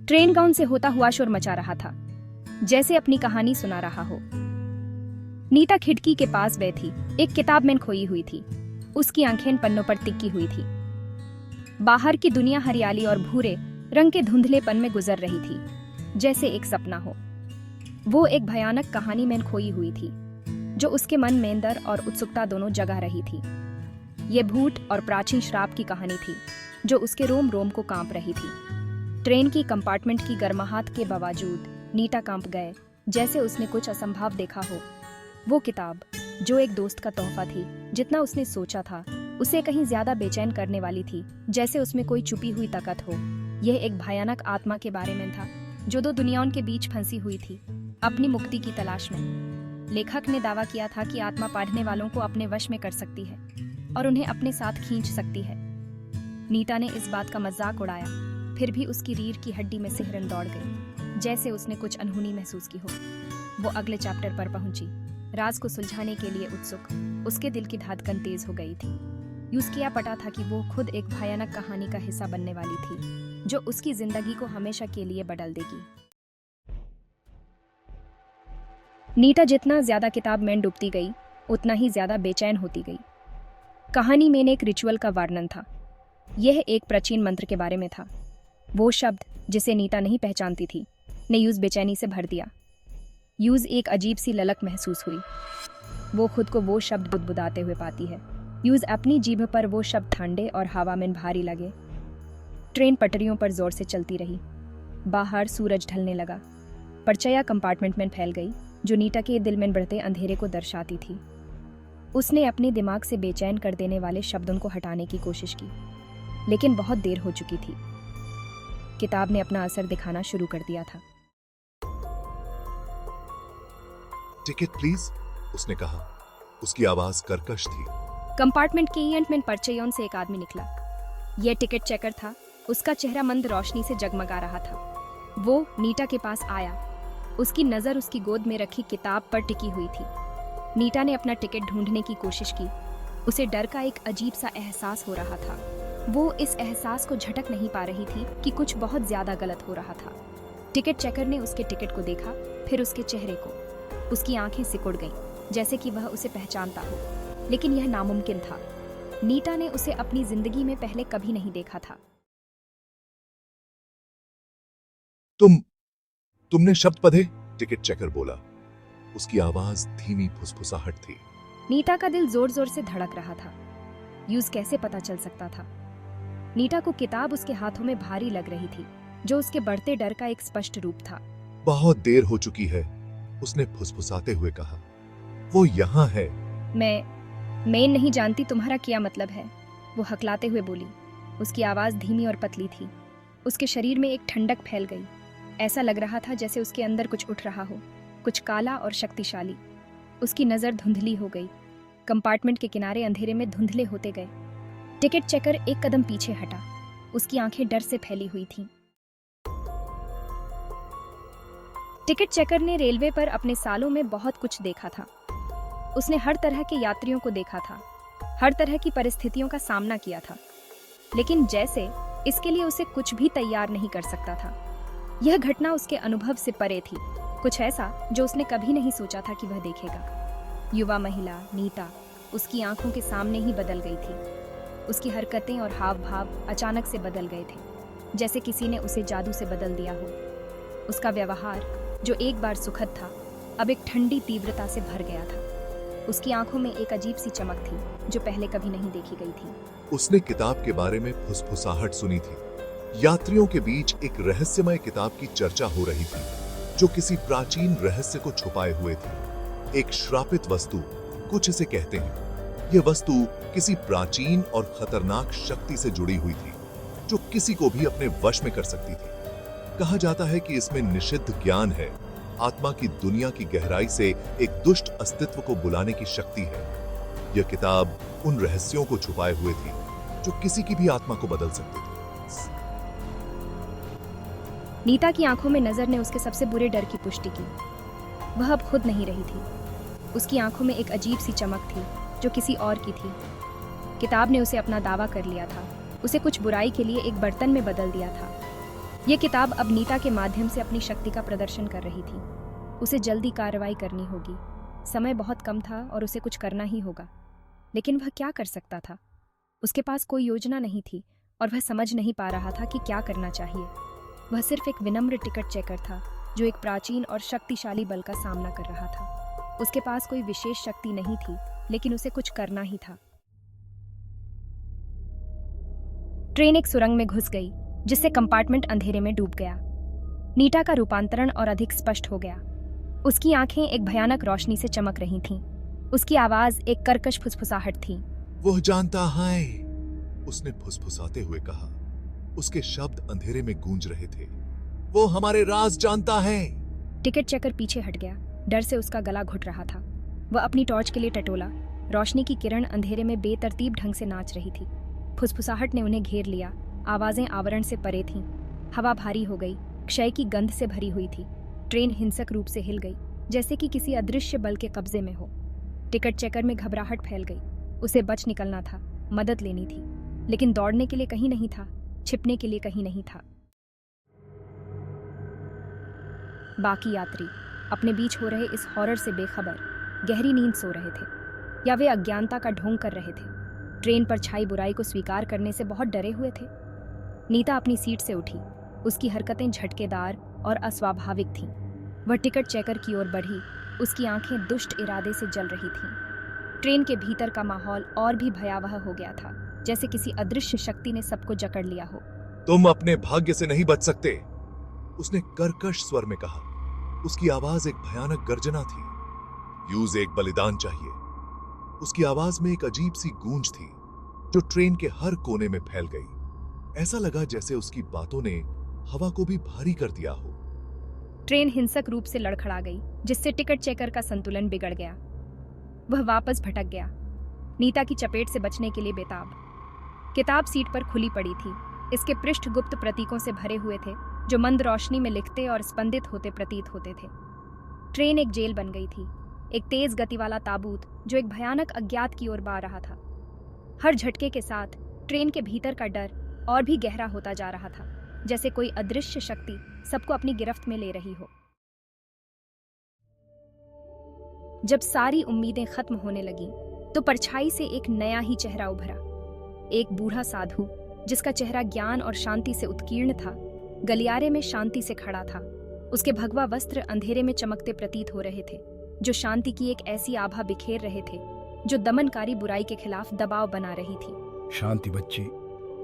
Train gown से होता हुआ शोर मचा रहा था, जैसे अपनी कहानी सुना रहा हो। नीता खिड़की के पास बैठी एक किताब में खोई हुई थी। उसकी आंखें पन्नों पर टिकी हुई थी। बाहर की दुनिया हरियाली और भूरे रंग के धुंधलेपन में गुजर रही थी, जैसे एक सपना हो। वो एक भयानक कहानी में खोई हुई थी, जो उसके मन में डर और उत्सुकता दोनों जगा रही थी। ये भूत और प्राचीन श्राप की कहानी थी, जो उसके रोम रोम को कांप रही थी। ट्रेन की कंपार्टमेंट की गर्माहट के बावजूद नीता कांप गए, जैसे उसने कुछ असंभव देखा हो। वो किताब, जो एक दोस्त का तोहफा थी, जितना उसने सोचा था उसे कहीं ज्यादा बेचैन करने वाली थी, जैसे उसमें कोई छुपी हुई ताकत हो। यह एक भयानक आत्मा के बारे में था, जो दो दुनियाओं के बीच फंसी हुई थी, अपनी मुक्ति की तलाश में। लेखक ने दावा किया था कि आत्मा पढ़ने वालों को अपने वश में कर सकती है और उन्हें अपने साथ खींच सकती है। नीता ने इस बात का मजाक उड़ाया, फिर भी उसकी रीढ़ की हड्डी में सिहरन दौड़ गई, जैसे उसने कुछ अनहोनी महसूस की हो। वो अगले चैप्टर पर पहुंची, राज को सुलझाने के लिए उत्सुक। उसके दिल की धड़कन तेज हो गई थी। यूज किया पता था कि वो खुद एक भयानक कहानी का हिस्सा बनने वाली थी, जो उसकी जिंदगी को हमेशा के लिए बदल देगी। नीता जितना ज्यादा किताब में डूबती गई, उतना ही ज्यादा बेचैन होती गई। कहानी में एक रिचुअल का वर्णन था। यह एक प्राचीन मंत्र के बारे में था। वो शब्द, जिसे नीता नहीं पहचानती थी, ने यूज बेचैनी से भर दिया। यूज एक अजीब सी ललक महसूस हुई। वो खुद को वो शब्द बुदबुदाते हुए पाती है। यूज अपनी जीभ पर वो शब्द ठंडे और हवा में भारी लगे। ट्रेन पटरियों पर जोर से चलती रही। बाहर सूरज ढलने लगा। परछाया कंपार्टमेंट में फैल गई, जो नीता के दिल में बढ़ते अंधेरे को दर्शाती थी। उसने अपने दिमाग से बेचैन कर देने वाले शब्दों को हटाने की कोशिश की, लेकिन बहुत देर हो चुकी थी। किताब ने अपना असर दिखाना शुरू कर दिया था। टिकट प्लीज, उसने कहा। उसकी आवाज कर्कश थी। कंपार्टमेंट के एंड में परछाइयों से एक आदमी निकला। यह टिकट चेकर था। उसका चेहरा मंद रोशनी से जगमगा रहा था। वो नीता के पास आया। उसकी नजर उसकी गोद में रखी किताब पर टिकी हुई थी। नीता ने अपना टिकट ढूंढने की कोशिश की। उसे डर का एक अजीब सा एहसास हो रहा था। वो इस एहसास को झटक नहीं पा रही थी कि कुछ बहुत ज्यादा गलत हो रहा था। टिकट चेकर ने उसके टिकट को देखा, फिर उसके चेहरे को। उसकी आंखें सिकुड़ गईं, जैसे कि वह उसे पहचानता हो, लेकिन यह नामुमकिन था। नीता ने उसे अपनी जिंदगी में पहले कभी नहीं देखा था। तुमने शब्द पढ़े? टिकट चेकर बोला। उसकी आवाज धीमी फुसफुसाहट थी। नीता का दिल जोर जोर से धड़क रहा था। यूज कैसे पता चल सकता था? नीता को किताब उसके हाथों में भारी लग रही थी, जो उसके बढ़ते डर का एक स्पष्ट रूप था। बहुत देर हो चुकी है, उसने फुसफुसाते हुए कहा। वो यहाँ है। मैं नहीं जानती तुम्हारा क्या मतलब है, वो हकलाते हुए बोली। उसकी आवाज धीमी और पतली थी। उसके शरीर में एक ठंडक फैल गई। ऐसा लग रहा था जैसे उसके अंदर कुछ उठ रहा हो, कुछ काला और शक्तिशाली। उसकी नजर धुंधली हो गई। कंपार्टमेंट के किनारे अंधेरे में धुंधले होते गए। टिकट चेकर एक कदम पीछे हटा। उसकी आंखें डर से फैली हुई थीं। टिकट चेकर ने रेलवे पर अपने सालों में बहुत कुछ देखा था। उसने हर तरह के यात्रियों को देखा था, हर तरह की परिस्थितियों का सामना किया था, लेकिन जैसे इसके लिए उसे कुछ भी तैयार नहीं कर सकता था। यह घटना उसके अनुभव से परे थी, कुछ ऐसा जो उसने कभी नहीं सोचा था कि वह देखेगा। युवा महिला नीता उसकी आंखों के सामने ही बदल गई थी। उसकी हरकतें और हाव भाव अचानक से बदल गए थे, जैसे किसी ने उसे जादू से बदल दिया हो। उसका व्यवहार, जो एक बार सुखद था, अब एक ठंडी तीव्रता से भर गया था। उसकी आंखों में एक अजीब सी चमक थी, जो पहले कभी नहीं देखी गई थी। उसने किताब के बारे में फुसफुसाहट सुनी थी। यात्रियों के बीच एक रहस्यमय किताब की चर्चा हो रही थी, जो किसी प्राचीन रहस्य को छुपाए हुए थी। एक श्रापित वस्तु, कुछ इसे कहते हैं। यह वस्तु किसी प्राचीन और खतरनाक शक्ति से जुड़ी हुई थी, जो किसी को भी अपने वश में कर सकती थी। कहा जाता है कि इसमें निषिद्ध ज्ञान है, आत्मा की दुनिया की गहराई से एक दुष्ट अस्तित्व को बुलाने की शक्ति है। यह किताब उन रहस्यों को छुपाए हुए थी, जो किसी की भी आत्मा को बदल सकते थे। नीता की आंखों में नजर ने उसके सबसे बुरे डर की पुष्टि की। वह अब खुद नहीं रही थी। उसकी आंखों में एक अजीब सी चमक थी, जो किसी और की थी। किताब ने उसे अपना दावा कर लिया था। उसे कुछ बुराई के लिए एक बर्तन में बदल दिया था। ये किताब अब नीता के माध्यम से अपनी शक्ति का प्रदर्शन कर रही थी। उसे जल्दी कार्रवाई करनी होगी। समय बहुत कम था और उसे कुछ करना ही होगा। लेकिन वह क्या कर सकता था? उसके पास कोई योजना नहीं थी और वह समझ नहीं पा रहा था कि क्या करना चाहिए। वह सिर्फ एक विनम्र टिकट चेकर था जो एक प्राचीन और शक्तिशाली बल का सामना कर रहा था। उसके पास कोई विशेष शक्ति नहीं थी, लेकिन उसे कुछ करना ही था। ट्रेन एक सुरंग में घुस गई, जिससे कंपार्टमेंट अंधेरे में डूब गया। नीता का रूपांतरण और अधिक स्पष्ट हो गया। उसकी आंखें एक भयानक रोशनी से चमक रही थीं। उसकी आवाज एक कर्कश फुसफुसाहट थी। वो जानता है, उसने फुसफुसाते हुए कहा। उसके शब्द अंधेरे में गूंज रहे थे। वो हमारे राज जानता है। टिकट चेकर पीछे हट गया। डर से उसका गला घुट रहा था। वह अपनी टॉर्च के लिए टटोला। रोशनी की किरण अंधेरे में बेतरतीब ढंग से नाच रही थी। फुसफुसाहट ने उन्हें घेर लिया। आवाजें आवरण से परे थीं। हवा भारी हो गई, क्षय की गंध से भरी हुई थी। ट्रेन हिंसक रूप से हिल गई, जैसे कि किसी अदृश्य बल के कब्जे में हो। टिकट चेकर में घबराहट फैल गई। उसे बच निकलना था, मदद लेनी थी, लेकिन दौड़ने के लिए कहीं नहीं था, छिपने के लिए कहीं नहीं था। बाकी यात्री अपने बीच हो रहे इस हॉरर से बेखबर गहरी नींद सो रहे थे, या वे अज्ञानता का ढोंग कर रहे थे। ट्रेन पर छाई बुराई को स्वीकार करने से बहुत डरे हुए थे। नीता अपनी सीट से उठी। उसकी हरकतें झटकेदार और अस्वाभाविक थीं। वह टिकट चेकर की ओर बढ़ी। उसकी आंखें दुष्ट इरादे से जल रही थीं। ट्रेन के भीतर का माहौल और भी भयावह हो गया था, जैसे किसी अदृश्य शक्ति ने सबको जकड़ लिया हो। तुम अपने भाग्य से नहीं बच सकते, उसने कर्कश स्वर में कहा। उसकी आवाज एक भयानक गर्जना थी। यूज एक बलिदान चाहिए। उसकी आवाज में एक अजीब सी गूंज थी जो ट्रेन के हर कोने में फैल गई। ऐसा लगा जैसे उसकी बातों ने हवा को भी भारी कर दिया हो। ट्रेन हिंसक रूप से लड़खड़ा गई, जिससे टिकट चेकर का संतुलन बिगड़ गया। वह वापस भटक गया, नीता की चपेट से बचने के लिए बेताब। किताब सीट पर खुली पड़ी थी। इसके पृष्ठ गुप्त प्रतीकों से भरे हुए थे, जो मंद रोशनी में लिखते और स्पंदित होते प्रतीत होते थे। ट्रेन एक जेल बन गई थी, एक तेज गति वाला ताबूत जो एक भयानक अज्ञात की ओर बढ़ रहा था। हर झटके के साथ ट्रेन के भीतर का डर और भी गहरा होता जा रहा था, जैसे कोई अदृश्य शक्ति सबको अपनी गिरफ्त में ले रही हो। जब सारी उम्मीदें खत्म होने लगीं, तो परछाई से एक नया ही चेहरा उभरा। एक बूढ़ा साधु, जिसका चेहरा ज्ञान और शांति से उत्कीर्ण था, गलियारे में शांति से खड़ा था। उसके भगवा वस्त्र अंधेरे में चमकते प्रतीत हो रहे थे, जो शांति की एक ऐसी आभा बिखेर रहे थे जो दमनकारी बुराई के खिलाफ दबाव बना रही थी। शांति बच्ची,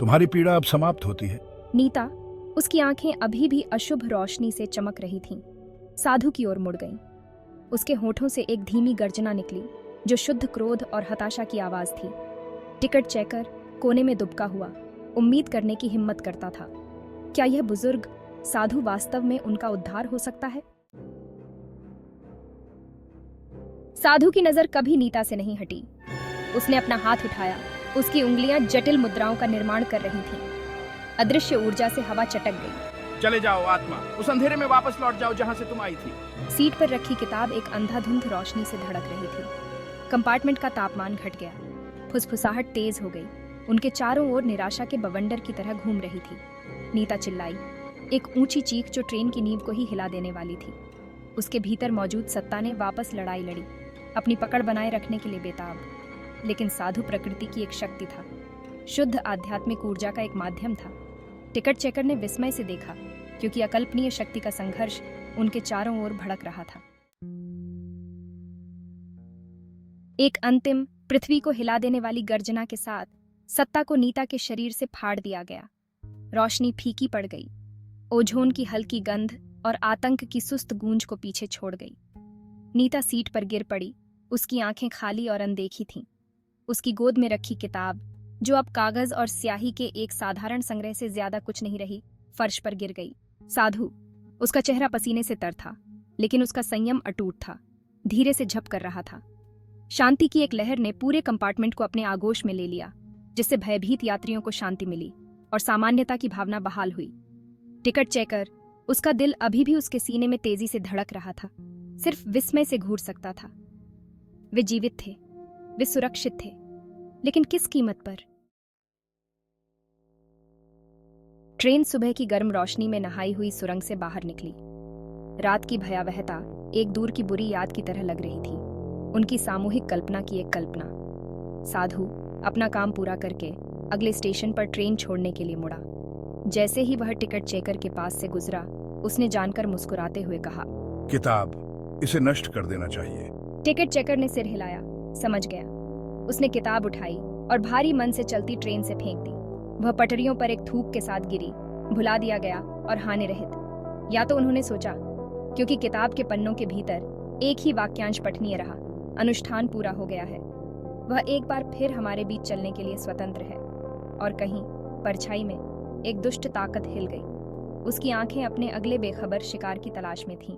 तुम्हारी पीड़ा अब समाप्त होती है। नीता, उसकी आंखें अभी भी अशुभ रोशनी से चमक रही थीं, साधु की ओर मुड़ गईं। उसके होठों से एक धीमी गर्जना निकली, जो शुद्ध क्रोध और हताशा की आवाज थी। टिकट चेकर कोने में दुबका हुआ, उम्मीद करने की हिम्मत करता था। क्या यह बुजुर्ग साधु वास्तव में उनका उद्धार हो सकता है? साधु की नजर कभी नीता से नहीं हटी। उसने अपना हाथ उठाया। उसकी उंगलियां जटिल मुद्राओं का निर्माण कर रही थीं। अदृश्य ऊर्जा से हवा चटक गई। चले जाओ आत्मा, उस अंधेरे में वापस लौट जाओ जहां से तुम आई थी। सीट पर रखी किताब एक अंधाधुंध रोशनी से धड़क रही थी। कंपार्टमेंट का तापमान घट गया। फुसफुसाहट तेज हो गई। उनके चारों ओर निराशा के बवंडर की तरह घूम रही थी। नीता चिल्लाई, एक ऊंची चीख जो ट्रेन की नींव को ही हिला देने वाली थी। उसके भीतर मौजूद सत्ता ने वापस लड़ाई लड़ी, अपनी पकड़ बनाए रखने के लिए बेताब। लेकिन साधु प्रकृति की एक शक्ति था, शुद्ध आध्यात्मिक ऊर्जा का एक माध्यम था। टिकट चेकर ने विस्मय से देखा, क्योंकि अकल्पनीय शक्ति का संघर्ष उनके चारों ओर भड़क रहा था। एक अंतिम, पृथ्वी को हिला देने वाली गर्जना के साथ सत्ता को नीता के शरीर से फाड़ दिया गया। रोशनी फीकी पड़ गई। ओझोन की हल्की गंध और आतंक की सुस्त गूंज को पीछे छोड़ गई। नीता सीट पर गिर पड़ी। उसकी आंखें खाली और अनदेखी थीं। उसकी गोद में रखी किताब, जो अब कागज और स्याही के एक साधारण संग्रह से ज्यादा कुछ नहीं रही, फर्श पर गिर गई। साधु, उसका चेहरा पसीने से तर था, लेकिन उसका संयम अटूट था, धीरे से झप कर रहा था। शांति की एक लहर ने पूरे कंपार्टमेंट को अपने आगोश में ले लिया, जिससे भयभीत यात्रियों को शांति मिली और सामान्यता की भावना बहाल हुई। टिकट चेकर, उसका दिल अभी भी उसके सीने में तेजी से धड़क रहा था, सिर्फ विस्मय से घूर सकता था। वे जीवित थे, वे सुरक्षित थे, लेकिन किस कीमत पर? ट्रेन सुबह की गर्म रोशनी में नहाई हुई सुरंग से बाहर निकली। रात की भयावहता एक दूर की बुरी याद की तरह लग रही थी, उनकी सामूहिक कल्पना की एक कल्पना। साधु अपना काम पूरा करके अगले स्टेशन पर ट्रेन छोड़ने के लिए मुड़ा। जैसे ही वह टिकट चेकर के पास से गुजरा, उसने जानकर मुस्कुराते हुए कहा, किताब, इसे नष्ट कर देना चाहिए। टिकट चेकर ने सिर हिलाया, समझ गया। उसने किताब उठाई और भारी मन से चलती ट्रेन से फेंक दी। वह पटरियों पर एक थूक के साथ गिरी, भुला दिया गया और हानि रहित। या तो उन्होंने सोचा, क्योंकि किताब के पन्नों के भीतर एक ही वाक्यांश पठनीय रहा, अनुष्ठान पूरा हो गया है, वह एक बार फिर हमारे बीच चलने के लिए स्वतंत्र है। और कहीं परछाई में एक दुष्ट ताकत हिल गई। उसकी आंखें अपने अगले बेखबर शिकार की तलाश में थीं।